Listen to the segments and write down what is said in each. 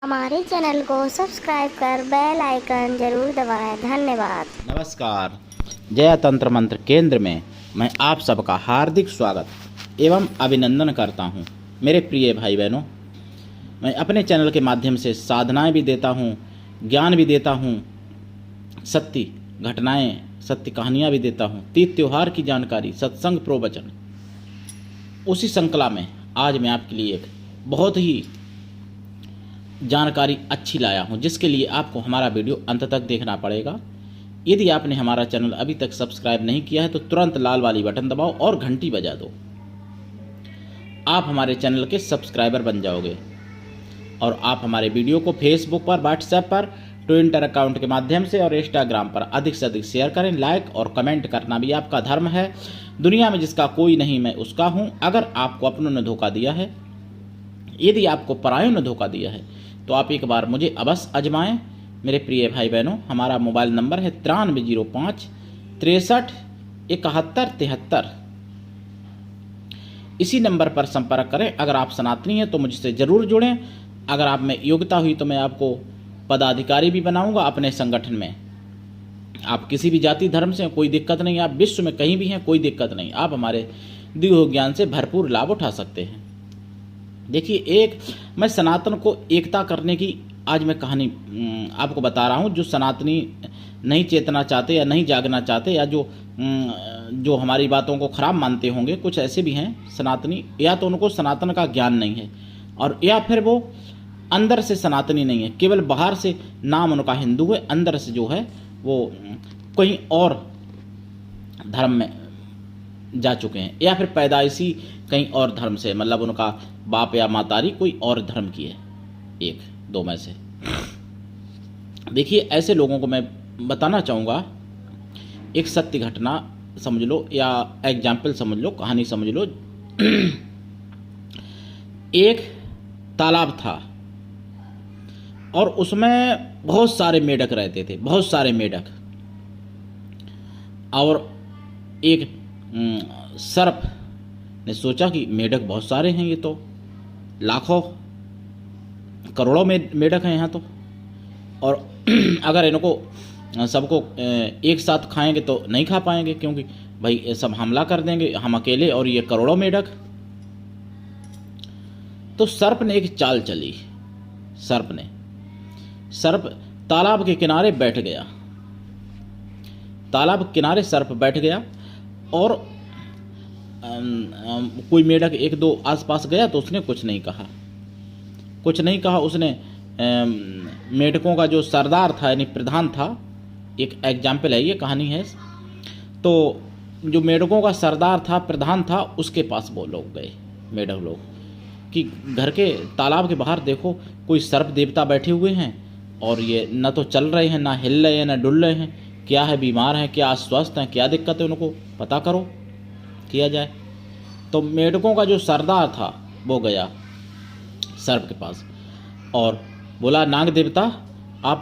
हमारे चैनल को सब्सक्राइब कर बेल आइकन जरूर दबाएं। धन्यवाद। नमस्कार। जया तंत्र मंत्र केंद्र में मैं आप सबका हार्दिक स्वागत एवं अभिनंदन करता हूं। मेरे प्रिय भाई बहनों, मैं अपने चैनल के माध्यम से साधनाएं भी देता हूं, ज्ञान भी देता हूं, सत्य घटनाएं, सत्य कहानियां भी देता हूं, तीज त्योहार की जानकारी, सत्संग प्रवचन। उसी श्रृंखला में आज मैं आपके लिए एक बहुत ही जानकारी अच्छी लाया हूं, जिसके लिए आपको हमारा वीडियो अंत तक देखना पड़ेगा। यदि आपने हमारा चैनल अभी तक सब्सक्राइब नहीं किया है तो तुरंत लाल वाली बटन दबाओ और घंटी बजा दो। आप हमारे चैनल के सब्सक्राइबर बन जाओगे और आप हमारे वीडियो को फेसबुक पर, व्हाट्सएप पर, ट्विटर अकाउंट के माध्यम से और इंस्टाग्राम पर अधिक से अधिक शेयर करें। लाइक और कमेंट करना भी आपका धर्म है। दुनिया में जिसका कोई नहीं मैं उसका हूं। अगर आपको अपनों ने धोखा दिया है, यदि आपको परायों ने धोखा दिया है, तो आप एक बार मुझे अवश्य आजमाएं। मेरे प्रिय भाई बहनों, हमारा मोबाइल नंबर है 9305 63 71 73। इसी नंबर पर संपर्क करें। अगर आप सनातनी हैं तो मुझसे ज़रूर जुड़ें। अगर आप में योग्यता हुई तो मैं आपको पदाधिकारी भी बनाऊंगा अपने संगठन में। आप किसी भी जाति धर्म से, कोई दिक्कत नहीं। आप विश्व में कहीं भी हैं, कोई दिक्कत नहीं। आप हमारे दिए हुए ज्ञान से भरपूर लाभ उठा सकते हैं। देखिए, मैं सनातन को एकता करने की आज मैं कहानी आपको बता रहा हूँ। जो सनातनी नहीं चेतना चाहते या नहीं जागना चाहते, या जो हमारी बातों को खराब मानते होंगे, कुछ ऐसे भी हैं सनातनी, या तो उनको सनातन का ज्ञान नहीं है, और या फिर वो अंदर से सनातनी नहीं है, केवल बाहर से नाम उनका हिंदू है, अंदर से जो है वो कहीं और धर्म में जा चुके हैं, या फिर पैदाइशी कहीं और धर्म से, मतलब उनका बाप या मातारी कोई और धर्म की है, एक दो में से। देखिए, ऐसे लोगों को मैं बताना चाहूँगा, एक सत्य घटना समझ लो या एग्जाम्पल समझ लो, कहानी समझ लो। एक तालाब था और उसमें बहुत सारे मेढक रहते थे, बहुत सारे मेढक। और एक सर्प ने सोचा कि मेढक बहुत सारे हैं, ये तो लाखों करोड़ों में मेढक हैं यहाँ तो, और अगर इनको सबको एक साथ खाएंगे तो नहीं खा पाएंगे, क्योंकि भाई सब हमला कर देंगे, हम अकेले और ये करोड़ों मेढक। तो सर्प ने एक चाल चली। सर्प तालाब के किनारे बैठ गया। तालाब के किनारे सर्प बैठ गया और कोई मेढक एक दो आसपास गया तो उसने कुछ नहीं कहा। उसने मेढकों का जो सरदार था, यानी प्रधान था, एक एग्जाम्पल है, ये कहानी है। तो जो मेढकों का सरदार था, प्रधान था, उसके पास वो लोग गए, मेढक लोग, कि घर के तालाब के बाहर देखो कोई सर्प देवता बैठे हुए हैं, और ये न तो चल रहे हैं, ना हिल रहे हैं, ना डुल रहे हैं। क्या है, बीमार हैं, क्या अस्वस्थ हैं, क्या दिक्कत है, उनको पता करो, किया जाए। तो मेढकों का जो सरदार था वो गया सर्प के पास और बोला, नाग देवता, आप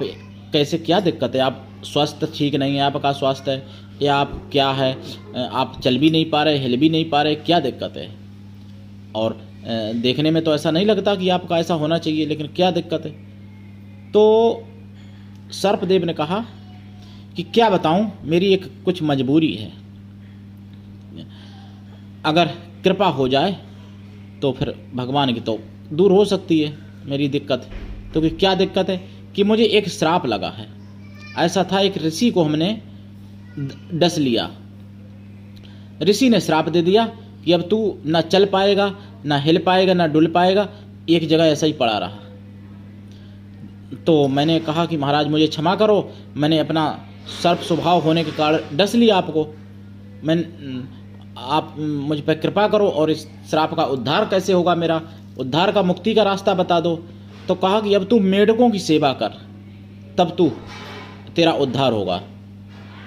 कैसे, क्या दिक्कत है, आप स्वास्थ्य ठीक नहीं है, आपका स्वास्थ्य है, या आप क्या है, आप चल भी नहीं पा रहे, हिल भी नहीं पा रहे, क्या दिक्कत है? और देखने में तो ऐसा नहीं लगता कि आपका ऐसा होना चाहिए, लेकिन क्या दिक्कत है? तो सर्पदेव ने कहा कि क्या बताऊं, मेरी एक कुछ मजबूरी है, अगर कृपा हो जाए तो फिर भगवान की तो दूर हो सकती है मेरी दिक्कत। तो कि क्या दिक्कत है? कि मुझे एक श्राप लगा है। ऐसा था, एक ऋषि को हमने डस लिया। ऋषि ने श्राप दे दिया कि अब तू ना चल पाएगा, ना हिल पाएगा, ना डुल पाएगा, एक जगह ऐसा ही पड़ा रहा। तो मैंने कहा कि महाराज मुझे क्षमा करो, मैंने अपना सर्प स्वभाव होने के कारण डस लिया आपको, आप मुझ पर कृपा करो और इस श्राप का उद्धार कैसे होगा, मेरा उद्धार का, मुक्ति का रास्ता बता दो। तो कहा कि अब तू मेढकों की सेवा कर, तब तेरा उद्धार होगा।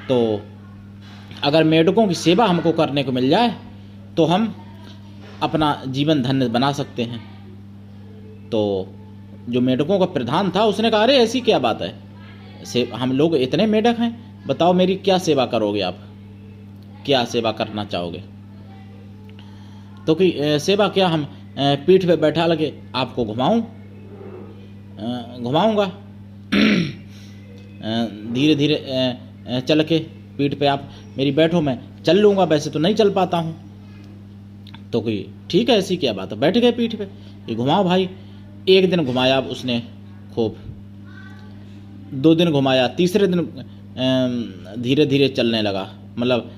तो अगर मेढकों की सेवा हमको करने को मिल जाए तो हम अपना जीवन धन्य बना सकते हैं। तो जो मेढकों का प्रधान था उसने कहा, अरे ऐसी क्या बात है, हम लोग इतने मेढक हैं, बताओ मेरी क्या सेवा करोगे, आप क्या सेवा करना चाहोगे? तो कि सेवा क्या, हम पीठ पे बैठा लगे आपको घुमाऊं, घुमाऊँगा धीरे धीरे चल के पीठ पे आप मेरी बैठो, मैं चल लूँगा, वैसे तो नहीं चल पाता हूँ। तो कोई ठीक है, ऐसी क्या बात है, बैठ गए पीठ पे, ये घुमाओ भाई। एक दिन घुमाया उसने खूब, 2 दिन घुमाया, तीसरे दिन धीरे धीरे चलने लगा, मतलब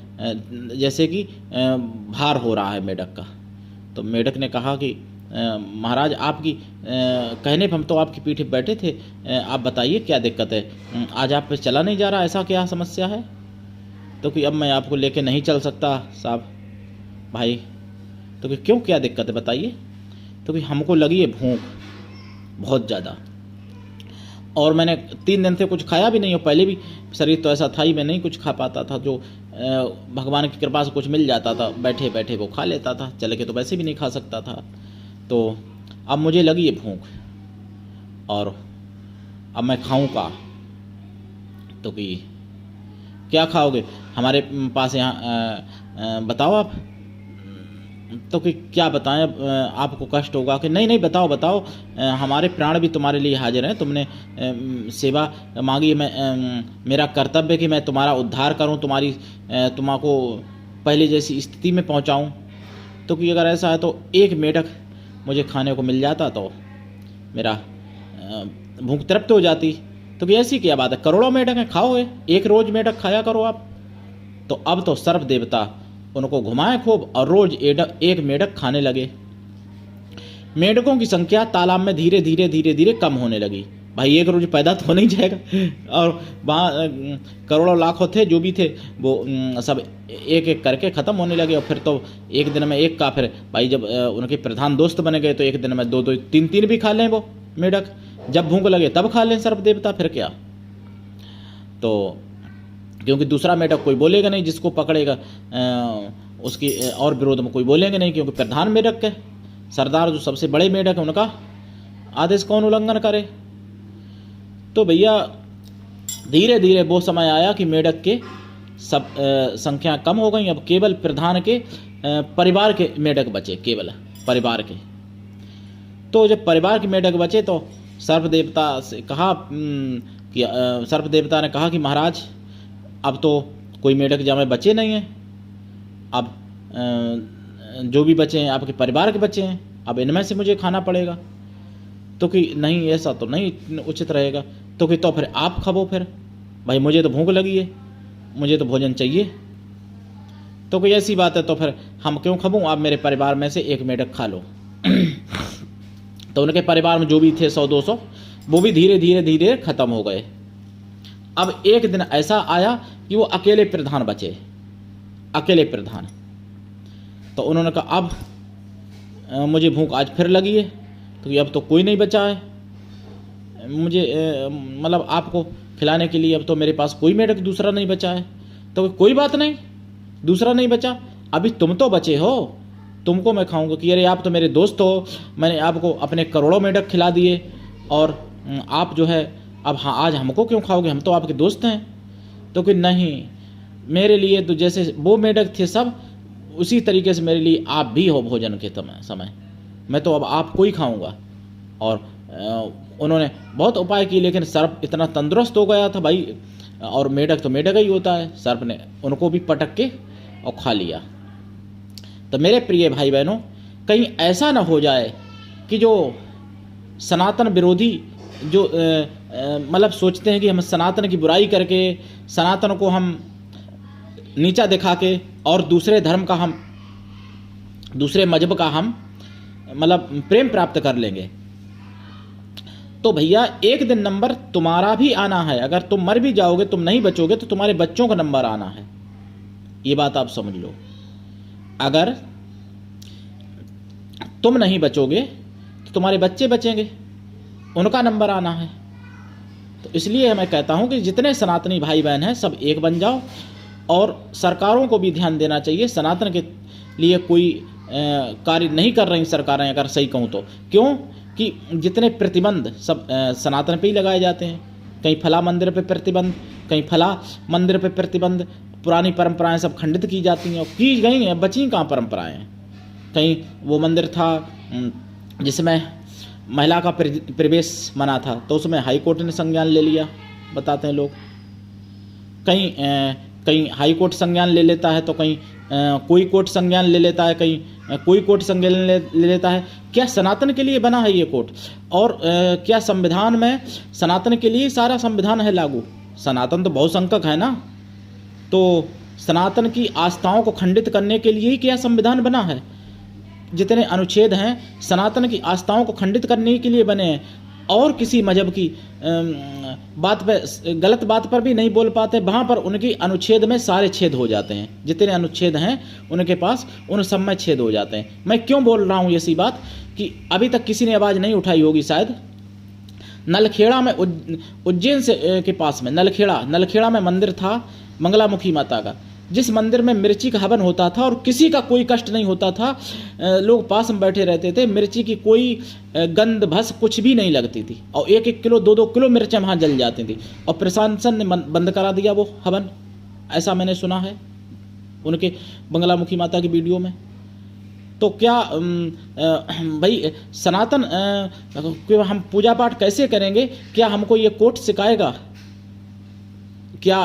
जैसे कि भार हो रहा है मेढक का। तो मेढक ने कहा कि महाराज आपकी कहने पर हम तो आपकी पीठ पे बैठे थे, आप बताइए क्या दिक्कत है, आज आप पे चला नहीं जा रहा, ऐसा क्या समस्या है? तो कि अब मैं आपको लेके नहीं चल सकता साहब भाई। तो कि क्यों, क्या दिक्कत है बताइए? तो कि हमको लगी है भूख बहुत ज़्यादा, और मैंने 3 दिन से कुछ खाया भी नहीं, और पहले भी शरीर तो ऐसा था ही, मैं नहीं कुछ खा पाता था, जो भगवान की कृपा से कुछ मिल जाता था बैठे बैठे वो खा लेता था, चल के तो वैसे भी नहीं खा सकता था। तो अब मुझे लगी है भूख और अब मैं खाऊं का। तो कि क्या खाओगे, हमारे पास यहाँ बताओ आप। तो कि क्या बताएं, आपको कष्ट होगा कि नहीं नहीं बताओ बताओ, हमारे प्राण भी तुम्हारे लिए हाजिर हैं, तुमने सेवा मांगी है, मैं मेरा कर्तव्य है कि मैं तुम्हारा उद्धार करूं, तुम्हाको पहले जैसी स्थिति में पहुंचाऊं। तो कि अगर ऐसा है तो एक मेढक मुझे खाने को मिल जाता तो मेरा भूख तृप्त हो जाती। तो कि ऐसी क्या बात है, करोड़ों मेढक हैं, खाओगे, एक रोज मेढक खाया करो आप। तो अब तो सर्प देवता उनको घुमाए खूब और रोज एक मेढक खाने लगे। मेढकों की संख्या तालाब में धीरे धीरे धीरे धीरे कम होने लगी। भाई एक रोज पैदा तो नहीं जाएगा, और वहाँ करोड़ों लाखों थे जो भी थे वो सब एक एक करके ख़त्म होने लगे। और फिर तो एक दिन में एक का, फिर भाई जब उनके प्रधान दोस्त बन गए तो एक दिन में 2-2 3-3 भी खा लें वो मेढक, जब भूख लगे तब खा लें सर्प देवता, फिर क्या। तो क्योंकि दूसरा मेढक कोई बोलेगा नहीं, जिसको पकड़ेगा उसकी और विरोध में कोई बोलेंगे नहीं, क्योंकि प्रधान मेढक है, सरदार जो सबसे बड़े मेढक है, उनका आदेश कौन उल्लंघन करे। तो भैया धीरे धीरे वो समय आया कि मेढक के सब संख्या कम हो गई, अब केवल प्रधान के परिवार के मेढक बचे, केवल परिवार के। तो जब परिवार के मेढक बचे तो सर्प देवता से कहा कि सर्प देवता ने कहा कि महाराज अब तो कोई मेढक जामे बचे नहीं हैं, अब जो भी बचे हैं आपके परिवार के बचे हैं, अब इनमें से मुझे खाना पड़ेगा। तो कि नहीं ऐसा तो नहीं उचित रहेगा। तो कि तो फिर आप खाओ, फिर भाई मुझे तो भूख लगी है, मुझे तो भोजन चाहिए। तो कोई ऐसी बात है तो फिर हम क्यों खाऊं, आप मेरे परिवार में से एक मेढक खा लो। तो उनके परिवार में जो भी थे 100-200 वो भी धीरे धीरे धीरे खत्म हो गए। अब एक दिन ऐसा आया कि वो अकेले प्रधान बचे, अकेले प्रधान। तो उन्होंने कहा अब मुझे भूख आज फिर लगी है, तो अब तो कोई नहीं बचा है मुझे, मतलब आपको खिलाने के लिए अब तो मेरे पास कोई मेढक दूसरा नहीं बचा है। तो कोई बात नहीं, दूसरा नहीं बचा, अभी तुम तो बचे हो, तुमको मैं खाऊंगा। कि अरे आप तो मेरे दोस्त हो, मैंने आपको अपने करोड़ों मेढक खिला दिए और आप जो है अब हाँ आज हमको क्यों खाओगे, हम तो आपके दोस्त हैं। तो कि नहीं, मेरे लिए तो जैसे वो मेढक थे सब, उसी तरीके से मेरे लिए आप भी हो भोजन के समय, मैं तो अब आपको ही खाऊंगा। और उन्होंने बहुत उपाय किए, लेकिन सर्प इतना तंदुरुस्त हो गया था भाई, और मेढक तो मेढक ही होता है, सर्प ने उनको भी पटक के और खा लिया। तो मेरे प्रिय भाई बहनों, कहीं ऐसा ना हो जाए कि जो सनातन विरोधी जो मतलब सोचते हैं कि हम सनातन की बुराई करके, सनातन को हम नीचा दिखा के और दूसरे धर्म का हम, दूसरे मजहब का हम मतलब प्रेम प्राप्त कर लेंगे। तो भैया एक दिन नंबर तुम्हारा भी आना है, अगर तुम मर भी जाओगे, तुम नहीं बचोगे, तो तुम्हारे बच्चों का नंबर आना है, ये बात आप समझ लो। अगर तुम नहीं बचोगे तो तुम्हारे बच्चे बचेंगे, उनका नंबर आना है। तो इसलिए मैं कहता हूं कि जितने सनातनी भाई बहन हैं सब एक बन जाओ, और सरकारों को भी ध्यान देना चाहिए। सनातन के लिए कोई कार्य नहीं कर रही सरकारें, अगर सही कहूँ तो। क्यों कि जितने प्रतिबंध सब सनातन पे ही लगाए जाते हैं, कहीं फला मंदिर पे प्रतिबंध, कहीं फला मंदिर पे प्रतिबंध, पुरानी परंपराएं सब खंडित की जाती हैं और की गई हैं, बची कहाँ परंपराएं। कहीं वो मंदिर था जिसमें महिला का प्रवेश मना था, तो उसमें हाई कोर्ट ने संज्ञान ले लिया, बताते हैं लोग। कहीं हाई कोर्ट संज्ञान ले लेता है, तो कहीं कोई कोर्ट संज्ञान ले लेता है, कहीं कोई कोर्ट संज्ञान ले लेता है। क्या सनातन के लिए बना है ये कोर्ट? और क्या संविधान में सनातन के लिए सारा संविधान है लागू? सनातन तो बहुसंख्यक है ना, तो सनातन की आस्थाओं को खंडित करने के लिए ही क्या संविधान बना है? जितने अनुच्छेद हैं सनातन की आस्थाओं को खंडित करने के लिए बने हैं, और किसी मजहब की बात पे, गलत बात पर भी नहीं बोल पाते। वहाँ पर उनकी अनुच्छेद में सारे छेद हो जाते हैं, जितने अनुच्छेद हैं उनके पास उन सब में छेद हो जाते हैं। मैं क्यों बोल रहा हूँ ये सी बात कि अभी तक किसी ने आवाज़ नहीं उठाई होगी शायद। नलखेड़ा में, उज्जैन से के पास में नलखेड़ा में मंदिर था मंगलामुखी माता का, जिस मंदिर में मिर्ची का हवन होता था और किसी का कोई कष्ट नहीं होता था। लोग पास में बैठे रहते थे, मिर्ची की कोई गंध भस कुछ भी नहीं लगती थी, और 1-1 किलो 2-2 किलो मिर्चें वहाँ जल जाती थी, और प्रशासन ने बंद करा दिया वो हवन। ऐसा मैंने सुना है उनके बंगलामुखी माता की वीडियो में। तो क्या भाई सनातन हम पूजा पाठ कैसे करेंगे? क्या हमको ये कोर्ट सिखाएगा? क्या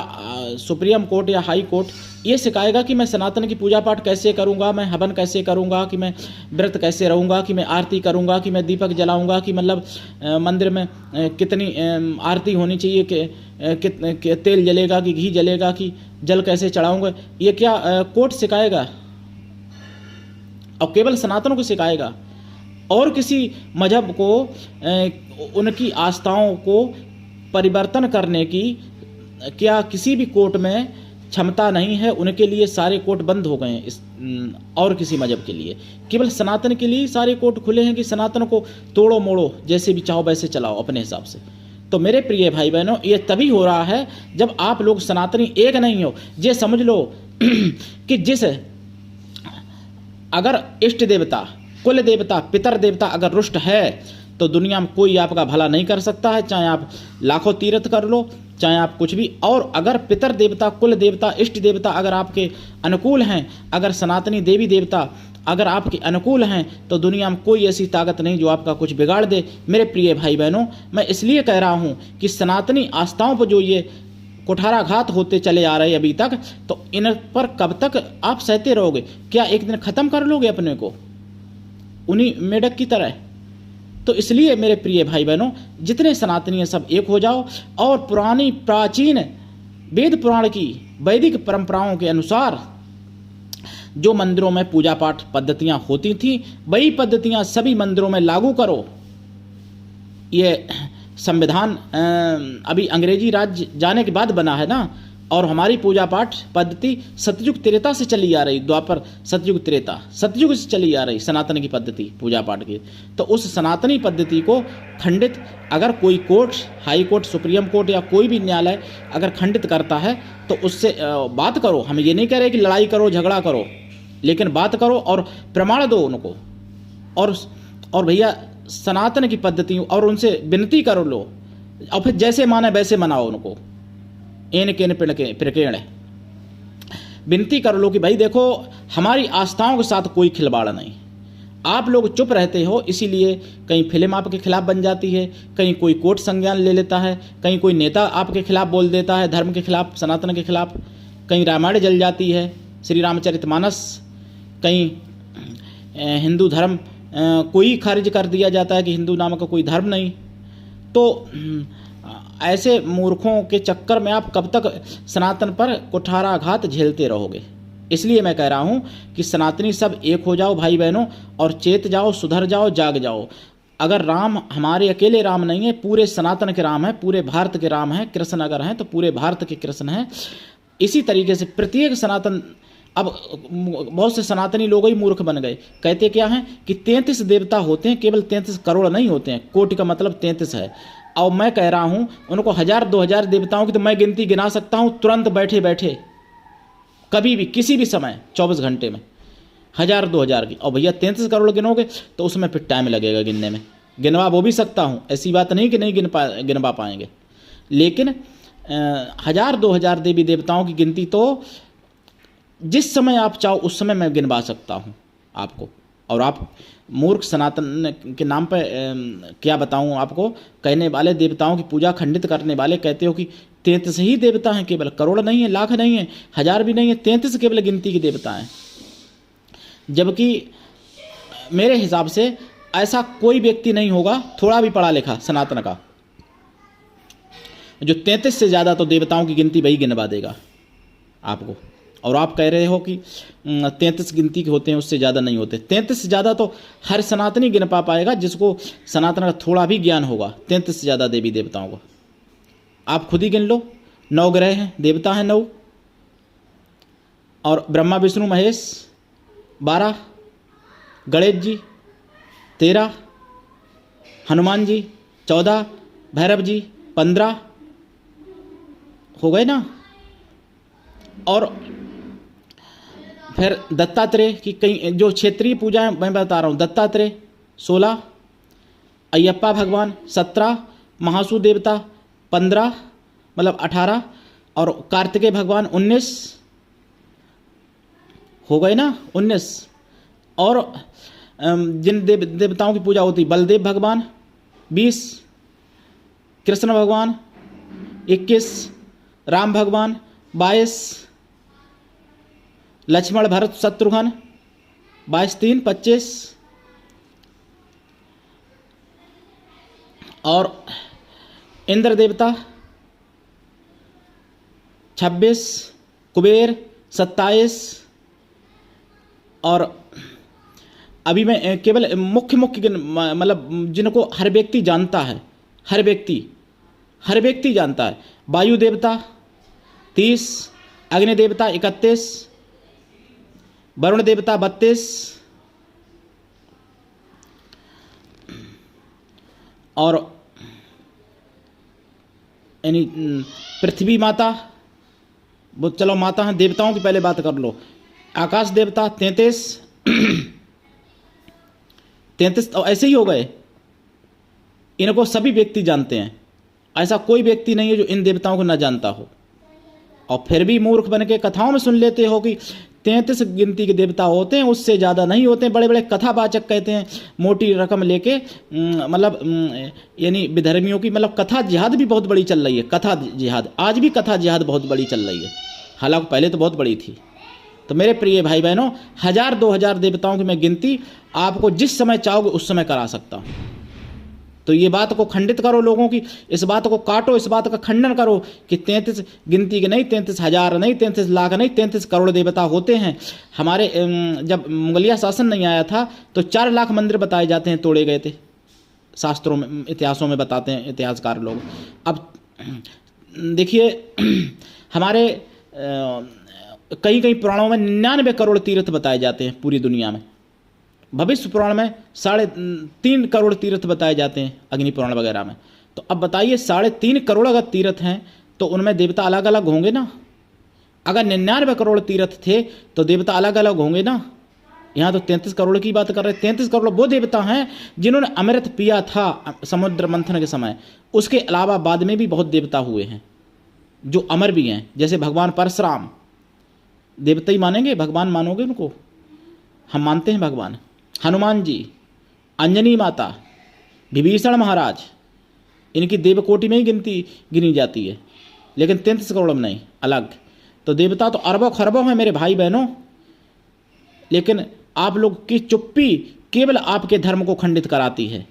सुप्रीम कोर्ट या हाई कोर्ट ये सिखाएगा कि मैं सनातन की पूजा पाठ कैसे करूंगा, मैं हवन कैसे करूंगा, कि मैं व्रत कैसे रहूंगा, कि मैं आरती करूंगा, कि मैं दीपक जलाऊंगा, कि मतलब मंदिर में कितनी आरती होनी चाहिए, कि तेल जलेगा कि घी जलेगा, कि जल कैसे चढ़ाऊंगा? ये क्या कोर्ट सिखाएगा? और केवल सनातन को सिखाएगा, और किसी मजहब को उनकी आस्थाओं को परिवर्तन करने की क्या किसी भी कोर्ट में क्षमता नहीं है? उनके लिए सारे कोर्ट बंद हो गए हैं और किसी मजहब के लिए केवल सनातन के लिए सारे कोर्ट खुले हैं कि सनातन को तोड़ो मोड़ो, जैसे भी चाहो वैसे चलाओ अपने हिसाब से। तो मेरे प्रिय भाई बहनों, ये तभी हो रहा है जब आप लोग सनातनी एक नहीं हो। ये समझ लो कि अगर इष्ट देवता, कुल देवता, पितर देवता अगर रुष्ट है तो दुनिया में कोई आपका भला नहीं कर सकता है, चाहे आप लाखों तीर्थ कर लो, चाहे आप कुछ भी। और अगर पितर देवता, कुल देवता, इष्ट देवता अगर आपके अनुकूल हैं, अगर सनातनी देवी देवता अगर आपके अनुकूल हैं, तो दुनिया में कोई ऐसी ताकत नहीं जो आपका कुछ बिगाड़ दे। मेरे प्रिय भाई बहनों, मैं इसलिए कह रहा हूँ कि सनातनी आस्थाओं पर जो ये कुठाराघात होते चले आ रहे अभी तक, तो इन पर कब तक आप सहते रहोगे? क्या एक दिन ख़त्म कर लोगे अपने को उन्हीं मेढक की तरह? तो इसलिए मेरे प्रिय भाई बहनों, जितने सनातनी हैं सब एक हो जाओ, और पुरानी प्राचीन वेद पुराण की वैदिक परंपराओं के अनुसार जो मंदिरों में पूजा पाठ पद्धतियां होती थी, वही पद्धतियां सभी मंदिरों में लागू करो। ये संविधान अभी अंग्रेजी राज्य जाने के बाद बना है ना, और हमारी पूजा पाठ पद्धति सतयुग त्रेता से चली आ रही, द्वापर सतयुग त्रेता सतयुग से चली आ रही सनातन की पद्धति पूजा पाठ की। तो उस सनातनी पद्धति को खंडित अगर कोई court, high court, supreme court या कोई भी न्यायालय अगर खंडित करता है तो उससे बात करो। हम ये नहीं कह रहे कि लड़ाई करो, झगड़ा करो, लेकिन बात करो और प्रमाण दो उनको, और भैया सनातन की पद्धति और उनसे विनती करो लो, और फिर जैसे माने वैसे मनाओ उनको। एन केन प्रकेण विनती कर लो कि भाई देखो, हमारी आस्थाओं के साथ कोई खिलवाड़ नहीं। आप लोग चुप रहते हो, इसीलिए कहीं फिल्म आपके खिलाफ बन जाती है, कहीं कोई कोर्ट संज्ञान ले लेता है, कहीं कोई नेता आपके खिलाफ बोल देता है, धर्म के खिलाफ, सनातन के खिलाफ, कहीं रामायण जल जाती है, श्री रामचरितमानस, कहीं हिंदू धर्म कोई खारिज कर दिया जाता है कि हिंदू नाम का कोई धर्म नहीं। तो ऐसे मूर्खों के चक्कर में आप कब तक सनातन पर कुठाराघात झेलते रहोगे? इसलिए मैं कह रहा हूँ कि सनातनी सब एक हो जाओ भाई बहनों, और चेत जाओ, सुधर जाओ, जाग जाओ। अगर राम हमारे अकेले राम नहीं है, पूरे सनातन के राम है, पूरे भारत के राम है। कृष्ण अगर हैं तो पूरे भारत के कृष्ण हैं। इसी तरीके से प्रत्येक सनातन, अब बहुत से सनातनी लोग ही मूर्ख बन गए। कहते क्या हैं कि 33 देवता होते हैं, केवल 33 करोड़ नहीं होते हैं। कोटि का मतलब 33 है। और मैं कह रहा हूं उनको 1000-2000 देवताओं की तो मैं गिनती गिना सकता हूं तुरंत बैठे बैठे, कभी भी किसी भी समय 24 घंटे में 1000-2000 की। और भैया 33 करोड़ गिनोगे तो उसमें फिर टाइम लगेगा गिनने में। गिनवा वो भी सकता हूं, ऐसी बात नहीं कि नहीं गिनवा पाएंगे, लेकिन 1000-2000 देवी देवताओं की गिनती तो जिस समय आप चाहो उस समय मैं गिनवा सकता हूं आपको। और आप मूर्ख सनातन के नाम पर क्या बताऊं आपको, कहने वाले देवताओं की पूजा खंडित करने वाले कहते हो कि 33 ही देवता हैं केवल, करोड़ नहीं है, लाख नहीं है, हजार भी नहीं है, 33 केवल गिनती के देवता हैं। जबकि मेरे हिसाब से ऐसा कोई व्यक्ति नहीं होगा थोड़ा भी पढ़ा लिखा सनातन का जो 33 से ज़्यादा तो देवताओं की गिनती वही गिनवा देगा आपको। और आप कह रहे हो कि 33 गिनती के होते हैं, उससे ज़्यादा नहीं होते। 33 से ज़्यादा तो हर सनातनी गिन पाएगा जिसको सनातन का थोड़ा भी ज्ञान होगा। 33 से ज़्यादा देवी देवताओं को आप खुद ही गिन लो। 9 ग्रह हैं, देवता हैं 9, और ब्रह्मा विष्णु महेश 12, गणेश जी 13, हनुमान जी 14, भैरव जी 15 हो गए ना। और फिर दत्तात्रेय की कई जो क्षेत्रीय पूजा है मैं बता रहा हूँ, दत्तात्रेय 16, अयप्पा भगवान 17, महासु देवता 15 मतलब 18, और कार्तिकेय भगवान 19 हो गए ना 19। और जिन देवताओं की पूजा होती, बलदेव भगवान 20, कृष्ण भगवान 21, राम भगवान 22, लक्ष्मण भरत शत्रुघ्न 22 3 25, और इंद्र देवता 26, कुबेर 27। और अभी मैं केवल मुख्य मतलब जिनको हर व्यक्ति जानता है, हर व्यक्ति जानता है। वायु देवता 30, अग्नि देवता 31, वरुण देवता 32, और यानी पृथ्वी माता, वो चलो माता हैं, देवताओं की पहले बात कर लो। आकाश देवता 33 तो ऐसे ही हो गए। इनको सभी व्यक्ति जानते हैं, ऐसा कोई व्यक्ति नहीं है जो इन देवताओं को न जानता हो। और फिर भी मूर्ख बन के कथाओं में सुन लेते हो कि 33 गिनती के देवता होते हैं, उससे ज़्यादा नहीं होते हैं। बड़े बड़े कथावाचक कहते हैं मोटी रकम लेके, मतलब यानी विधर्मियों की मतलब कथा जिहाद भी बहुत बड़ी चल रही है। कथा जिहाद आज भी कथा जिहाद बहुत बड़ी चल रही है, हालांकि पहले तो बहुत बड़ी थी। तो मेरे प्रिय भाई बहनों, 1000-2000 देवताओं की मैं गिनती आपको जिस समय चाहोगे उस समय करा सकता हूँ। तो ये बात को खंडित करो, लोगों की इस बात को काटो, इस बात का खंडन करो कि 33 गिनती के नहीं, 33,000 नहीं, 33 लाख नहीं, 33 करोड़ देवता होते हैं। हमारे जब मुगलिया शासन नहीं आया था तो 4 लाख मंदिर बताए जाते हैं तोड़े गए थे, शास्त्रों में इतिहासों में बताते हैं इतिहासकार लोग। अब देखिए हमारे कई पुराणों में 99 करोड़ तीर्थ बताए जाते हैं पूरी दुनिया में। भविष्य पुराण में 3.5 करोड़ तीर्थ बताए जाते हैं, अग्नि पुराण वगैरह में। तो अब बताइए 3.5 करोड़ अगर तीर्थ हैं तो उनमें देवता अलग अलग होंगे ना। अगर 99 करोड़ तीर्थ थे तो देवता अलग अलग होंगे ना। यहाँ तो 33 करोड़ की बात कर रहे हैं। 33 करोड़ वो देवता हैं जिन्होंने अमृत पिया था समुद्र मंथन के समय। उसके अलावा बाद में भी बहुत देवता हुए हैं जो अमर भी हैं, जैसे भगवान परशुराम। देवता ही मानेंगे, भगवान मानोगे उनको? हम मानते हैं भगवान। हनुमान जी, अंजनी माता, विभीषण महाराज, इनकी देवकोटि में ही गिनी जाती है, लेकिन 33 करोड़ में नहीं, अलग। तो देवता तो अरबों खरबों हैं मेरे भाई बहनों, लेकिन आप लोग की चुप्पी केवल आपके धर्म को खंडित कराती है।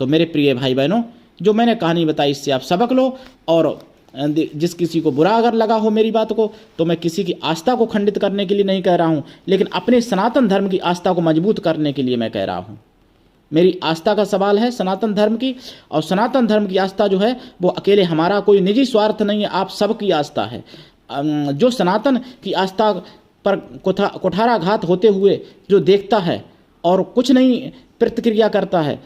तो मेरे प्रिय भाई बहनों, जो मैंने कहानी बताई इससे आप सबक लो। और जिस किसी को बुरा अगर लगा हो मेरी बात को, तो मैं किसी की आस्था को खंडित करने के लिए नहीं कह रहा हूँ, लेकिन अपने सनातन धर्म की आस्था को मजबूत करने के लिए मैं कह रहा हूँ। मेरी आस्था का सवाल है सनातन धर्म की, और सनातन धर्म की आस्था जो है वो अकेले हमारा कोई निजी स्वार्थ नहीं है, आप सबकी आस्था है। जो सनातन की आस्था पर कुठाराघात होते हुए जो देखता है और कुछ नहीं प्रतिक्रिया करता है,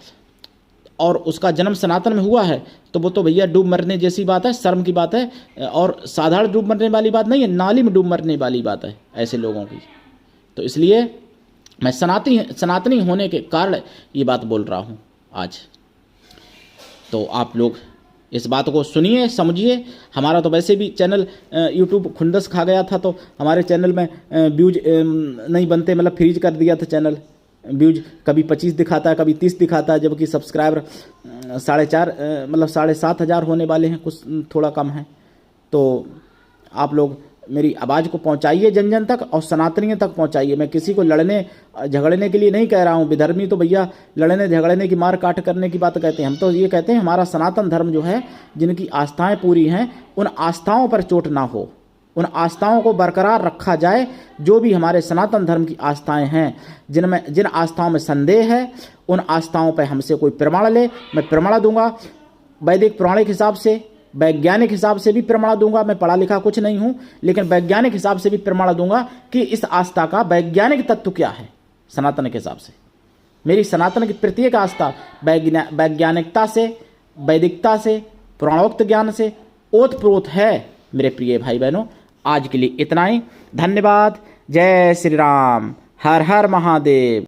और उसका जन्म सनातन में हुआ है, तो वो तो भैया डूब मरने जैसी बात है, शर्म की बात है। और साधारण डूब मरने वाली बात नहीं है, नाली में डूब मरने वाली बात है ऐसे लोगों की। तो इसलिए मैं सनातनी होने के कारण ये बात बोल रहा हूँ आज। तो आप लोग इस बात को सुनिए, समझिए। हमारा तो वैसे भी चैनल यूट्यूब खुंदस खा गया था, तो हमारे चैनल में व्यूज नहीं बनते, मतलब फ्रीज कर दिया था चैनल। व्यूज कभी 25 दिखाता है, कभी 30 दिखाता है, जबकि सब्सक्राइबर 4.5 मतलब 7,500 होने वाले हैं, कुछ थोड़ा कम है। तो आप लोग मेरी आवाज़ को पहुंचाइए जन जन तक और सनातनियों तक पहुंचाइए। मैं किसी को लड़ने झगड़ने के लिए नहीं कह रहा हूं। विधर्मी तो भैया लड़ने झगड़ने की, मार काट करने की बात कहते हैं। हम तो ये कहते हैं हमारा सनातन धर्म जो है, जिनकी आस्थाएं पूरी हैं, उन आस्थाओं पर चोट ना हो, उन आस्थाओं को बरकरार रखा जाए। जो भी हमारे सनातन धर्म की आस्थाएं हैं, जिन आस्थाओं में संदेह है, उन आस्थाओं पर हमसे कोई प्रमाण ले, मैं प्रमाण दूंगा। वैदिक पौराणिक हिसाब से, वैज्ञानिक हिसाब से भी प्रमाण दूंगा। मैं पढ़ा लिखा कुछ नहीं हूं, लेकिन वैज्ञानिक हिसाब से भी प्रमाण दूंगा कि इस आस्था का वैज्ञानिक तत्व क्या है। सनातन के हिसाब से मेरी सनातन की प्रत्येक आस्था वैज्ञानिकता से, वैदिकता से, पुराणोक्त ज्ञान से ओतप्रोत है। मेरे प्रिय भाई बहनों, आज के लिए इतना ही। धन्यवाद। जय श्री राम। हर हर महादेव।